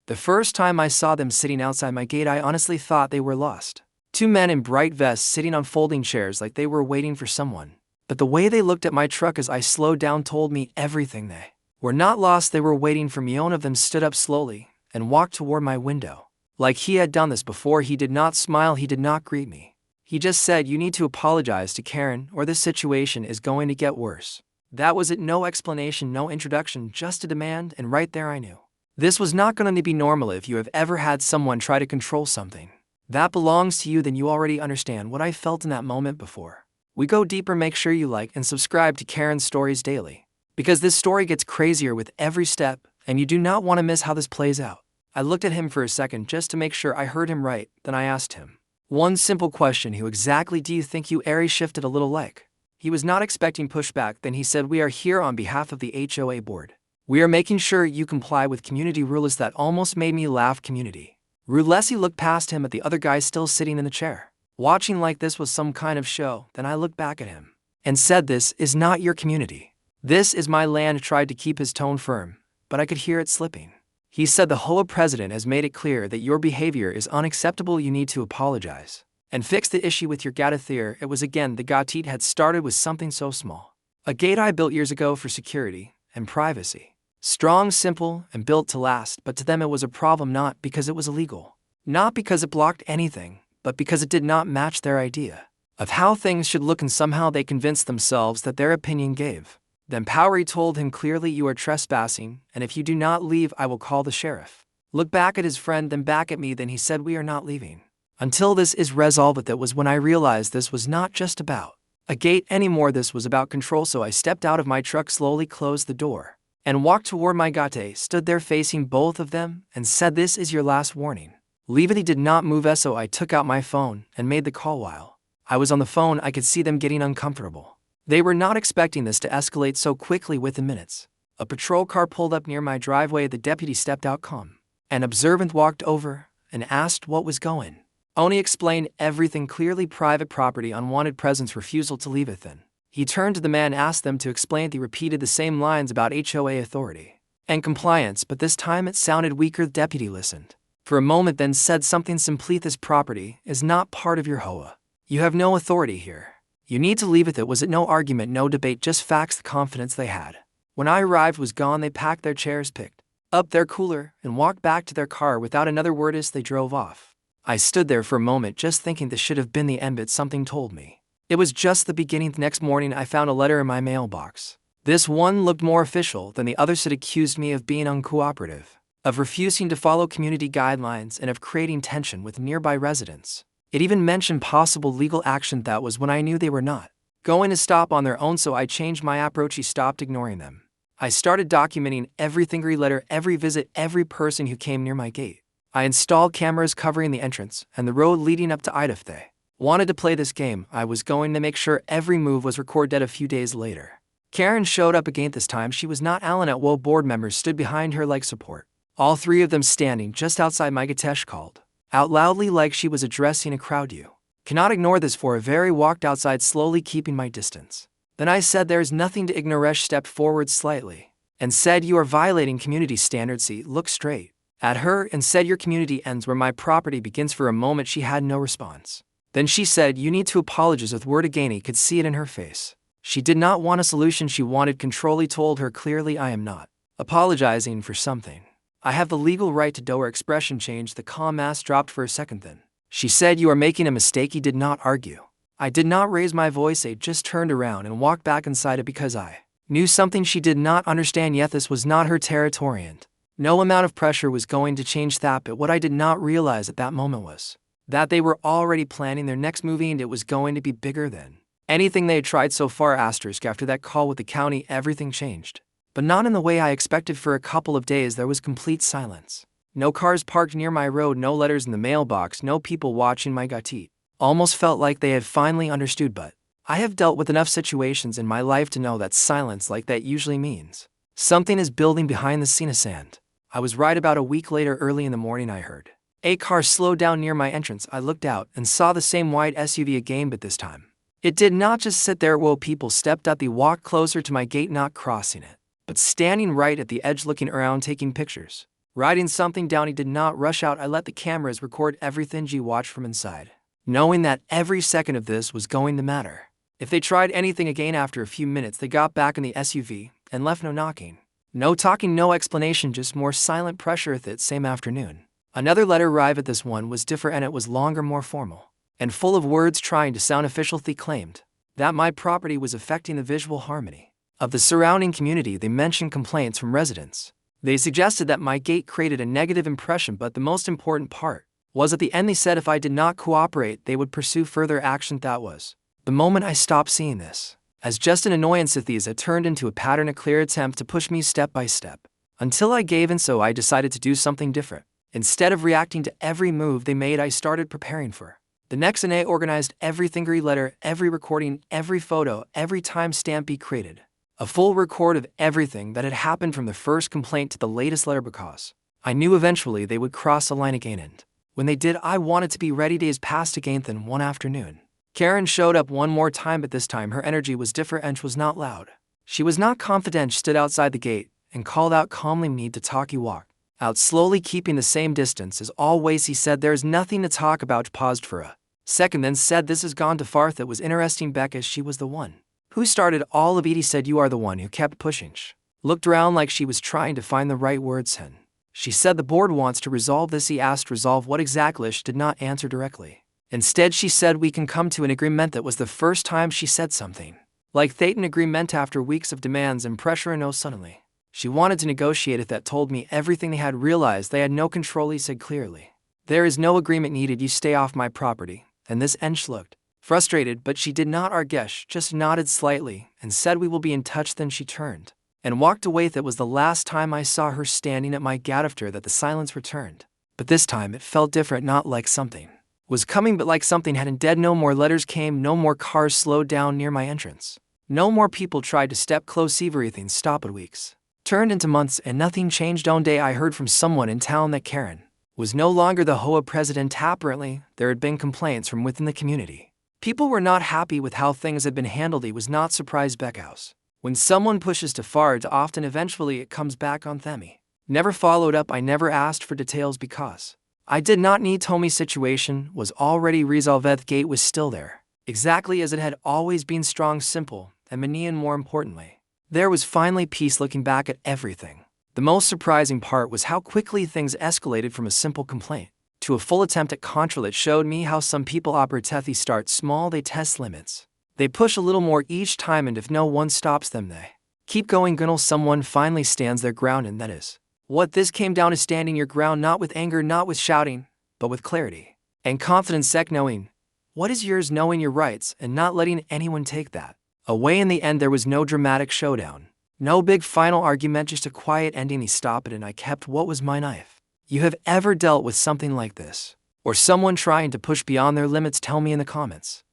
The first time I saw them sitting outside my gate, I honestly thought they were lost. Two men in bright vests sitting on folding chairs like they were waiting for someone. But the way they looked at my truck as I slowed down told me everything. They were not lost, they were waiting for me. One of them stood up slowly and walked toward my window. Like he had done this before. He did not smile, he did not greet me. He just said, "You need to apologize to Karen or this situation is going to get worse." That was it, no explanation, no introduction, just a demand, and right there I knew. This was not going to be normal. If you have ever had someone try to control something that belongs to you, then you already understand what I felt in that moment. Before we go deeper, make sure you like and subscribe to Karen's Stories Daily, because this story gets crazier with every step, and you do not want to miss how this plays out. I looked at him for a second just to make sure I heard him right, then I asked him one simple question: who exactly do you think you are? He shifted a little like he was not expecting pushback. Then he said, "We are here on behalf of the HOA board. We are making sure you comply with community rules." That almost made me laugh. Community rules? He looked past him at the other guy still sitting in the chair, watching like this was some kind of show. Then I looked back at him and said, "This is not your community. This is my land." Tried to keep his tone firm, but I could hear it slipping. He said, "The HOA president has made it clear that your behavior is unacceptable. You need to apologize and fix the issue with your gatetheer." It was again the gatit had started with something so small. A gate I built years ago for security and privacy. Strong, simple, and built to last, but to them it was a problem, not because it was illegal, not because it blocked anything, but because it did not match their idea of how things should look, and somehow they convinced themselves that their opinion gave them power. He told him clearly, "You are trespassing, and if you do not leave, I will call the sheriff." Looked back at his friend, then back at me, then he said, "We are not leaving until this is resolved." That was when I realized this was not just about a gate anymore, this was about control. So I stepped out of my truck, slowly closed the door, and walked toward my gate, stood there facing both of them, and said, "This is your last warning. Leave it." He did not move, so I took out my phone and made the call. While I was on the phone, I could see them getting uncomfortable. They were not expecting this to escalate so quickly. Within minutes, a patrol car pulled up near my driveway. The deputy stepped out calm and observant, walked over, and asked what was going on. He explained everything clearly: private property, unwanted presence, refusal to leave it. Then he turned to the man, asked them to explain. He repeated the same lines about HOA authority and compliance, but this time it sounded weaker. The deputy listened for a moment, then said something simply: "This property is not part of your HOA. You have no authority here. You need to leave it." It was no argument, no debate, just facts. The confidence they had when I arrived was gone. They packed their chairs, picked up their cooler, and walked back to their car without another word as they drove off. I stood there for a moment just thinking this should have been the end, but something told me it was just the beginning. The next morning I found a letter in my mailbox. This one looked more official than the others. It accused me of being uncooperative, of refusing to follow community guidelines, and of creating tension with nearby residents. It even mentioned possible legal action. That was when I knew they were not going to stop on their own, so I changed my approach. He stopped ignoring them. I started documenting everything: every letter, every visit, every person who came near my gate. I installed cameras covering the entrance and the road leading up to it. If they wanted to play this game, I was going to make sure every move was recorded. A few days later, Karen showed up again. This time she was not Alan. At WO board members stood behind her like support. All three of them standing just outside my gate. Called out loudly like she was addressing a crowd. "You cannot ignore this." For a very walked outside, slowly keeping my distance. Then I said, "There's nothing to ignore." Stepped forward slightly and said, "You are violating community standards." He looked straight at her and said, "Your community ends where my property begins." For a moment she had no response. Then she said, "You need to apologize." With word again, he could see it in her face. She did not want a solution, she wanted control. He told her clearly, "I am not apologizing for something. I have the legal right to do." Her expression changed. The calm mask dropped for a second. Then she said, "You are making a mistake." He did not argue. I did not raise my voice. I just turned around and walked back inside it because I knew something she did not understand yet. This was not her territory, and no amount of pressure was going to change that. But what I did not realize at that moment was that they were already planning their next movie, and it was going to be bigger than anything they had tried so far. Asterisk, after that call with the county, everything changed, but not in the way I expected. For a couple of days there was complete silence. No cars parked near my road, no letters in the mailbox, no people watching my gate. Almost felt like they had finally understood, but I have dealt with enough situations in my life to know that silence like that usually means something is building behind the scenes. And I was right. About a week later, early in the morning, I heard a car slow down near my entrance. I looked out and saw the same white SUV again, but this time it did not just sit there. Whoa, people stepped up. They walked closer to my gate, not crossing it, but standing right at the edge, looking around, taking pictures. Writing something down, he did not rush out. I let the cameras record everything he watched from inside, knowing that every second of this was going to matter. If they tried anything again after a few minutes, they got back in the SUV and left. No knocking, no talking, no explanation, just more silent pressure. That same afternoon, another letter arrived. This one was different, and it was longer, more formal, and full of words trying to sound official. They claimed that my property was affecting the visual harmony of the surrounding community. They mentioned complaints from residents. They suggested that my gate created a negative impression, but the most important part was at the end they said if I did not cooperate, they would pursue further action. That was the moment I stopped seeing this as just an annoyance. It turned into a pattern, a clear attempt to push me step by step until I gave in. So I decided to do something different. Instead of reacting to every move they made, I started preparing for the next, and I organized everything: every letter, every recording, every photo, every timestamp. He created a full record of everything that had happened from the first complaint to the latest letter, because I knew eventually they would cross the line again, and when they did, I wanted to be ready. Days passed again. Then one afternoon, Karen showed up one more time, but this time her energy was different and she was not loud. She was not confident. She stood outside the gate and called out calmly, "Need to talk." He walked out slowly, keeping the same distance as always. He said, "There's nothing to talk about." Paused for a second, then said, "This has gone too far." That was interesting, Becca. She was the one who started all of it. He said, "You are the one who kept pushing." She looked around like she was trying to find the right words. And she said, "The board wants to resolve this." He asked, "Resolve what exactly?" She did not answer directly. Instead, she said, "We can come to an agreement." That was the first time she said something like that, an agreement after weeks of demands and pressure. And suddenly, she wanted to negotiate it. That told me everything. They had realized they had no control. He said clearly, "There is no agreement needed. You stay off my property." And this end. She looked frustrated, but she did not argue. She just nodded slightly and said, "We will be in touch." Then she turned and walked away. That was the last time I saw her standing at my gate. After that, the silence returned. But this time it felt different, not like something was coming, but like something had ended. No more letters came, no more cars slowed down near my entrance, no more people tried to step close. Everything stopped. But weeks turned into months and nothing changed. One day I heard from someone in town that Karen was no longer the HOA president. Apparently, there had been complaints from within the community. People were not happy with how things had been handled. He was not surprised. Beckhouse, when someone pushes too far too often, eventually it comes back on them. He never followed up. I never asked for details because I did not need. Tommy's situation was already resolved. The gate was still there, exactly as it had always been: strong, simple, and Manian. More importantly, there was finally peace. Looking back at everything, the most surprising part was how quickly things escalated from a simple complaint to a full attempt at control. It showed me how some people operate. They start small, they test limits, they push a little more each time, and if no one stops them, they keep going until someone finally stands their ground. And that is what this came down to: standing your ground, not with anger, not with shouting, but with clarity and confidence. Knowing what is yours, knowing your rights, and not letting anyone take that away. In the end, there was no dramatic showdown, no big final argument, just a quiet ending. He stopped it, and I kept what was mine. If you have ever dealt with something like this, or someone trying to push beyond their limits, tell me in the comments.